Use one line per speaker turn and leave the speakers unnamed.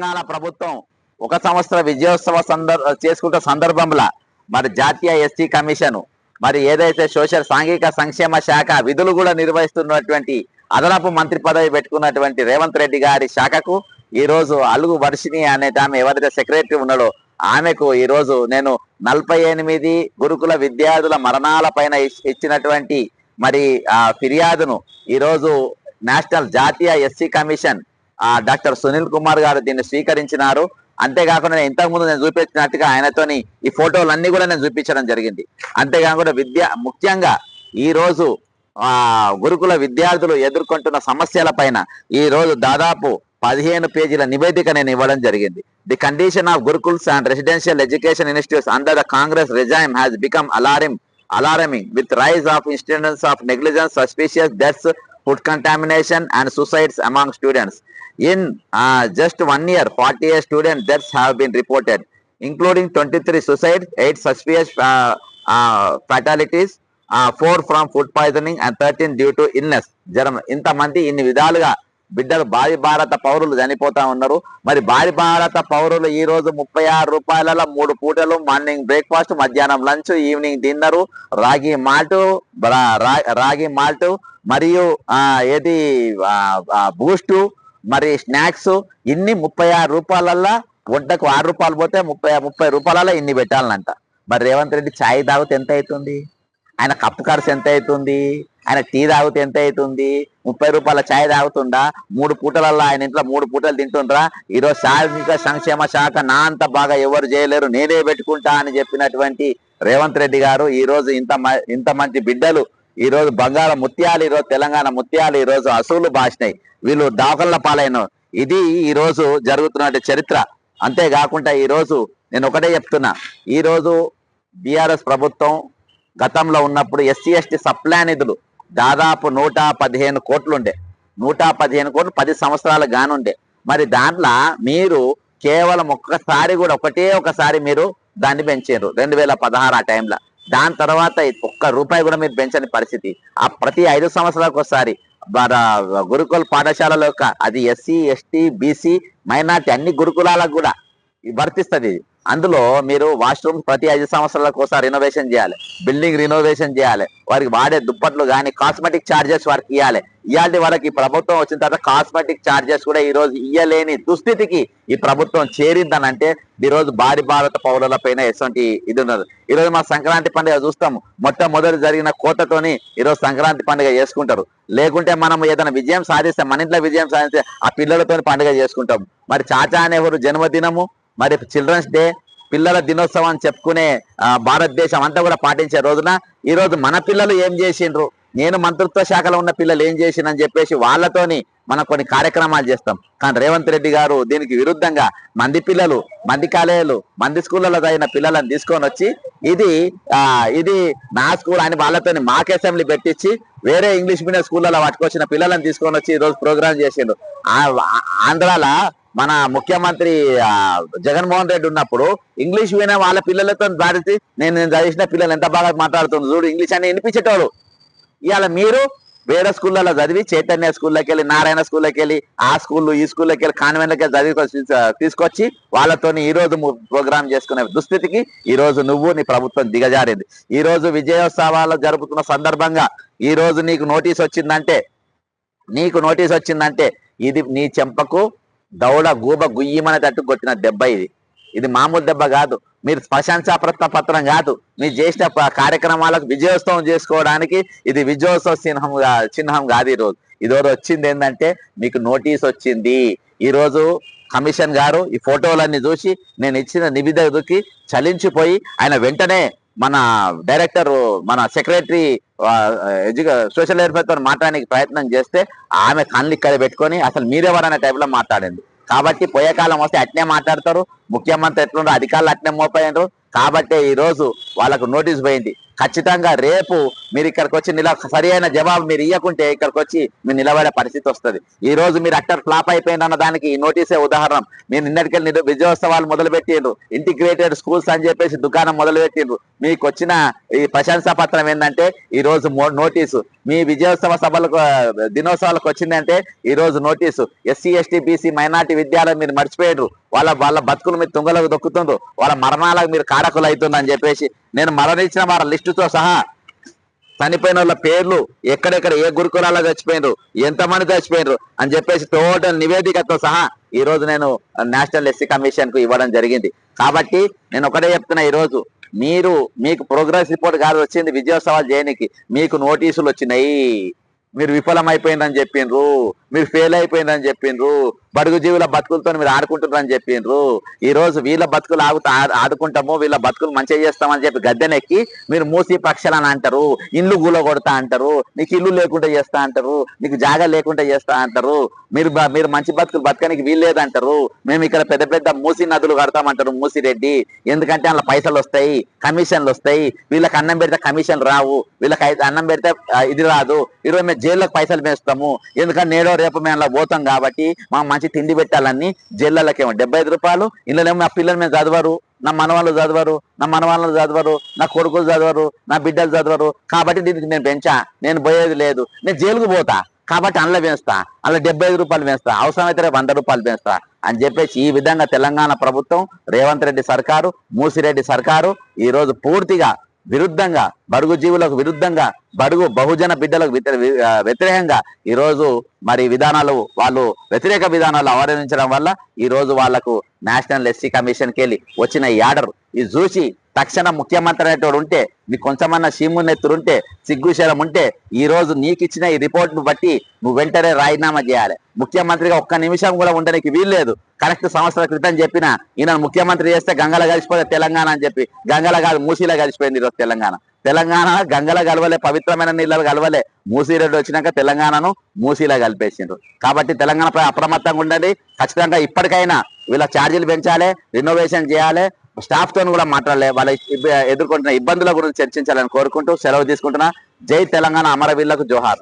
తెలంగాణ ప్రభుత్వం 1 సంవత్సర విజయోత్సవ చేసుకుంటున్న సందర్భంలో మరి జాతీయ ఎస్టీ కమిషన్ మరి ఏదైతే సోషల్ సాంఘిక సంక్షేమ శాఖ విధులు కూడా నిర్వహిస్తున్నటువంటి అదనపు మంత్రి పదవి పెట్టుకున్నటువంటి రేవంత్ రెడ్డి గారి శాఖకు ఈ రోజు అలుగు వర్షిణి అనే ఆమె ఎవరైతే సెక్రటరీ ఉన్నాడో ఆమెకు ఈ రోజు నేను 48 గురుకుల విద్యార్థుల మరణాల పైన ఇచ్చినటువంటి మరి ఫిర్యాదును ఈ రోజు నేషనల్ జాతీయ SC commission doctor Sunil Kumar గారు దీన్ని స్వీకరించినారు. అంతేకాకుండా ఇంతకుముందు నేను చూపించినట్టుగా ఆయనతోని ఈ ఫోటోలన్నీ కూడా నేను చూపించడం జరిగింది. అంతేకాకుండా ముఖ్యంగా ఈ రోజు గురుకుల విద్యార్థులు ఎదుర్కొంటున్న సమస్యల పైన ఈ రోజు దాదాపు 15 పేజీల నివేదిక నేను ఇవ్వడం జరిగింది. The condition of gurukuls and residential education institutes under the Congress regime has become alarming with rise of incidents of negligence, suspicious deaths, food contamination and suicides among students. In just 1 year, 48 student deaths have been reported, including 23 suicides, 8 suspicious fatalities, 4 from food poisoning and 13 due to illness. ఇంతమంది ఇన్ని విధాలుగా బిడ్డలు భారీ భారత పౌరులు చనిపోతా ఉన్నారు. మరి భారీ భారత పౌరులు ఈ రోజు 36 రూపాయల 3 పూటలు మార్నింగ్ బ్రేక్ఫాస్ట్, మధ్యాహ్నం లంచ్, ఈవినింగ్ డిన్నరు, రాగి మాల్ట్ మరియు ఏది బూస్టు మరి స్నాక్స్ ఇన్ని 36 రూపాయలల్లా వంటకు 6 రూపాయలు పోతే 30 రూపాయల ఇన్ని పెట్టాలనంట. మరి రేవంత్ రెడ్డి ఛాయ్ తాగితే ఎంత అవుతుంది? ఆయన కప్పు ఖర్చు ఎంత అవుతుంది? ఆయన టీ తాగితే ఎంత అవుతుంది? 30 రూపాయల ఛాయ్ తాగుతుండా? 3 పూటలల్లో ఆయన ఇంట్లో 3 పూటలు తింటుండ్రా? ఈరోజు సాంఘిక సంక్షేమ శాఖ నా అంత బాగా ఎవరు చేయలేరు, నేనే పెట్టుకుంటా అని చెప్పినటువంటి రేవంత్ రెడ్డి గారు ఈ రోజు ఇంత మంచి బిడ్డలు ఈ రోజు బంగారం ముత్యాలు, ఈ రోజు తెలంగాణ ముత్యాలు ఈ రోజు అసూలు బాసినాయి, వీళ్ళు దాఖల పాలైన ఇది ఈ రోజు జరుగుతున్న చరిత్ర. అంతేకాకుండా ఈ రోజు నేను ఒకటే చెప్తున్నా, ఈ రోజు బీఆర్ఎస్ ప్రభుత్వం గతంలో ఉన్నప్పుడు ఎస్సీ ఎస్టీ సప్లా నిధులు దాదాపు 115 కోట్లుండే. 115 కోట్లు 10 సంవత్సరాలు గానుండే. మరి దాంట్లో మీరు కేవలం ఒకసారి మీరు దాన్ని పెంచారు 2016 ఆ టైంలో. దాని తర్వాత 1 రూపాయి కూడా మీరు పెంచని పరిస్థితి. ప్రతి 5 సంవత్సరాలకు ఒకసారి గురుకుల పాఠశాలలో అది ఎస్సీ ఎస్టీ బీసీ మైనార్టీ అన్ని గురుకులాలకు కూడా వర్తిస్తుంది. అందులో మీరు వాష్రూమ్ ప్రతి 5 సంవత్సరాలకు ఒకసారి రినోవేషన్ చేయాలి, బిల్డింగ్ రినోవేషన్ చేయాలి, వారికి వాడే దుప్పట్లు కానీ కాస్మెటిక్ ఛార్జెస్ వారికి ఇవ్వాలి. ఇవాళ వాళ్ళకి ప్రభుత్వం వచ్చిన తర్వాత కాస్మెటిక్ ఛార్జెస్ కూడా ఈ రోజు ఇయ్యలేని దుస్థితికి ఈ ప్రభుత్వం చేరిందనంటే ఈ రోజు భారీ భారత పౌరుల పైన ఎటువంటి ఇది ఉన్నది. ఈరోజు మా సంక్రాంతి పండుగ చూస్తాము, మొట్టమొదటి జరిగిన కోతతోని ఈరోజు సంక్రాంతి పండుగ చేసుకుంటారు. లేకుంటే మనం ఏదైనా విజయం సాధిస్తే, మన ఇంట్లో విజయం సాధిస్తే ఆ పిల్లలతో పండుగ చేసుకుంటాం. మరి చాచా అనేవారు జన్మదినము, మరి చిల్డ్రన్స్ డే, పిల్లల దినోత్సవం అని చెప్పుకునే భారతదేశం అంతా కూడా పాటించే రోజున ఈ రోజు మన పిల్లలు ఏం చేసిండ్రు, నేను మంత్రిత్వ శాఖలో ఉన్న పిల్లలు ఏం చేసిండ్రని చెప్పేసి వాళ్ళతోని మనం కొన్ని కార్యక్రమాలు చేస్తాం. కానీ రేవంత్ రెడ్డి గారు దీనికి విరుద్ధంగా మంది పిల్లలు, మంది కాలేజీలు, మంది స్కూళ్ళలో చదివిన పిల్లలను తీసుకొని వచ్చి ఇది నా స్కూల్ అని వాళ్ళతోని మాక్ అసెంబ్లీ పెట్టించి వేరే ఇంగ్లీష్ మీడియం స్కూళ్ళలో పట్టుకొచ్చిన పిల్లలను తీసుకొని వచ్చి ఈ రోజు ప్రోగ్రామ్ చేసిండ్రు. ఆంధ్రాల మన ముఖ్యమంత్రి జగన్మోహన్ రెడ్డి ఉన్నప్పుడు ఇంగ్లీష్ వినే వాళ్ళ పిల్లలతో దాడితే నేను చదివిన పిల్లలు ఎంత బాగా మాట్లాడుతుంది చూడు ఇంగ్లీష్ అని వినిపించేటోడు. ఇవాళ మీరు వేరే స్కూళ్ళలో చదివి చైతన్య స్కూల్లోకి వెళ్ళి, నారాయణ స్కూల్లోకి వెళ్ళి, ఆ స్కూళ్ళు ఈ స్కూల్లోకి వెళ్ళి, కాన్వెంట్లోకి వెళ్ళి తీసుకొచ్చి వాళ్ళతోని ఈ రోజు ప్రోగ్రామ్ చేసుకునే దుస్థితికి ఈ రోజు నీ ప్రభుత్వం దిగజారింది. ఈ రోజు విజయోత్సవాలు జరుపుతున్న సందర్భంగా ఈ రోజు నీకు నోటీస్ వచ్చిందంటే ఇది నీ చెంపకు దౌడ గూబ గుయ్యమనే తట్టు కొట్టిన దెబ్బ. ఇది మామూలు దెబ్బ కాదు, మీరు ప్రశంసా పత్రం కాదు, మీరు చేసిన కార్యక్రమాలకు విజయోత్సవం చేసుకోవడానికి ఇది విజయోత్సవ చిహ్నం కాదు. ఈరోజు వచ్చింది ఏంటంటే మీకు నోటీస్ వచ్చింది. ఈరోజు కమిషన్ గారు ఈ ఫోటోలన్నీ చూసి నేను ఇచ్చిన నివేదికకి చలించిపోయి ఆయన వెంటనే మన డైరెక్టర్, మన సెక్రటరీ సోషల్ వెల్ఫేర్ తో మాట్లాడడానికి ప్రయత్నం చేస్తే ఆమె కళ్ళు ఇక్కడ పెట్టుకొని అసలు మీరెవరనే టైప్లో మాట్లాడింది. కాబట్టి పోయే కాలం వస్తే అట్నే మాట్లాడతారు, ముఖ్యమంత్రి ఎట్లుండో అధికారులు అట్నే మోపోయినారు. కాబట్టి ఈ రోజు వాళ్ళకు నోటీస్ పోయింది. ఖచ్చితంగా రేపు మీరు ఇక్కడికి వచ్చి సరి అయిన జవాబు మీరు ఇవ్వకుంటే ఇక్కడికి వచ్చి మీరు నిలబడే పరిస్థితి వస్తుంది. ఈ రోజు మీరు అట్టర్ ఫ్లాప్ అయిపోయిందన్న దానికి ఈ నోటీసే ఉదాహరణ. మీరు నిన్నటికెళ్ళి విజయోత్సవాలు మొదలుపెట్టిండ్రు, ఇంటిగ్రేటెడ్ స్కూల్స్ అని చెప్పేసి దుకాణం మొదలుపెట్టిండ్రు. మీకు వచ్చిన ఈ ప్రశంసా పత్రం ఏంటంటే ఈ రోజు నోటీసు. మీ విజయోత్సవ సభలకు దినోత్సవాలకు వచ్చిందంటే ఈ రోజు notice. SC ST BC minority విద్యాలయం మీరు మర్చిపోయారు. వాళ్ళ బతుకులు మీరు తుంగలకు దొక్కుతుండ్రు, వాళ్ళ మరణాలకు మీరు కారకులు అవుతుందని చెప్పేసి నేను మరణించిన వారి లిస్టుతో సహా చనిపోయిన వాళ్ళ పేర్లు ఎక్కడెక్కడ ఏ గురుకులాల్లో చచ్చిపోయినరు, ఎంతమంది చచ్చిపోయినరు అని చెప్పేసి టోటల్ నివేదికతో సహా ఈ రోజు నేను నేషనల్ ఎస్సీ కమిషన్ కు ఇవ్వడం జరిగింది. కాబట్టి నేను ఒకటే చెప్తున్నా, ఈ రోజు మీకు ప్రోగ్రెస్ రిపోర్ట్ కాదు వచ్చింది విజయోత్సవాలు చేయడానికి, మీకు నోటీసులు వచ్చినాయి. మీరు విఫలమైపోయిందని చెప్పిండ్రు, మీరు ఫెయిల్ అయిపోయిందని చెప్పిండ్రు, బడుగు జీవుల బతుకులతో మీరు ఆడుకుంటున్నారని చెప్పిండ్రు. ఈ రోజు వీళ్ళ బతుకులు ఆడుకుంటాము, వీళ్ళ బతుకులు మంచిగా చేస్తామని చెప్పి గద్దెనెక్కి మీరు మూసి పక్షాలని అంటారు, ఇల్లు గూల కొడతా అంటారు, నీకు ఇల్లు లేకుండా చేస్తా అంటారు, నీకు జాగా లేకుండా చేస్తా అంటారు, మీరు మంచి బతుకులు బతకనికి వీల్లేదంటారు. మేము ఇక్కడ పెద్ద పెద్ద మూసి నదులు కడతామంటారు మూసిరెడ్డి, ఎందుకంటే అందులో పైసలు వస్తాయి, కమిషన్లు వస్తాయి. వీళ్ళకి అన్నం పెడితే కమిషన్ రావు, వీళ్ళకి అన్నం పెడితే ఇది రాదు. ఈరోజు మేము జైల్లోకి పైసలు వేస్తాము, ఎందుకంటే నేడో రేపు మేము అలా పోతాం కాబట్టి మా మంచి తిండి పెట్టాలని జైళ్ళకేమో 75 రూపాయలు, ఇళ్ళనేమో నా పిల్లలు మేము చదవరు, నా మనవాళ్ళు చదవరు, నా మనవాళ్ళు చదవరు, నా కొడుకులు చదవరు, నా బిడ్డలు చదవరు, కాబట్టి దీనికి నేను పెంచా, నేను పోయేది లేదు, నేను జైలుకు పోతా కాబట్టి అందులో వేస్తా, అందులో 75 రూపాయలు వేస్తా, అవసరమైతే 100 రూపాయలు వేస్తా అని చెప్పేసి ఈ విధంగా తెలంగాణ ప్రభుత్వం, రేవంత్ రెడ్డి సర్కారు, మూసిరెడ్డి సర్కారు ఈ రోజు పూర్తిగా విరుద్ధంగా, బడుగు జీవులకు విరుద్ధంగా, బడుగు బహుజన బిడ్డలకు వ్యతిరేకంగా ఈరోజు మరి విధానాలు వాళ్ళు వ్యతిరేక విధానాలు అవలంబించడం వల్ల ఈ రోజు వాళ్లకు నేషనల్ ఎస్సీ కమిషన్కి వెళ్ళి వచ్చిన ఈ ఆర్డర్ ఇది చూసి తక్షణ ముఖ్యమంత్రి అనేటోడు ఉంటే, నీకు కొంచెమన్నా సీమునెత్తురుంటే, సిగ్గుశరం ఉంటే ఈ రోజు నీకు ఇచ్చిన ఈ రిపోర్ట్ను బట్టి నువ్వు వెంటనే రాజీనామా చేయాలి. ముఖ్యమంత్రిగా ఒక్క నిమిషం కూడా ఉండడానికి వీల్లేదు. కరెక్ట్ సంవత్సరాల క్రితం చెప్పిన ఈయన ముఖ్యమంత్రి చేస్తే గంగల కలిసిపోతే తెలంగాణ అని చెప్పి, గంగల కాదు మూసీలో కలిసిపోయింది ఈరోజు తెలంగాణ గంగల కలవలే, పవిత్రమైన నీళ్ళలు కలవలే. మూసీరెడ్డి వచ్చినాక తెలంగాణను మూసీలో కలిపేసిండ్రు. కాబట్టి తెలంగాణపై అప్రమత్తంగా ఉండండి. ఖచ్చితంగా ఇప్పటికైనా వీళ్ళ ఛార్జీలు పెంచాలి, రినోవేషన్ చేయాలి, స్టాఫ్ తో కూడా మాట్లాడలే, వాళ్ళ ఎదుర్కొంటున్న ఇబ్బందుల గురించి చర్చించాలని కోరుకుంటూ సెలవు తీసుకుంటున్నా. జై తెలంగాణ, అమరవీరులకు జోహార్.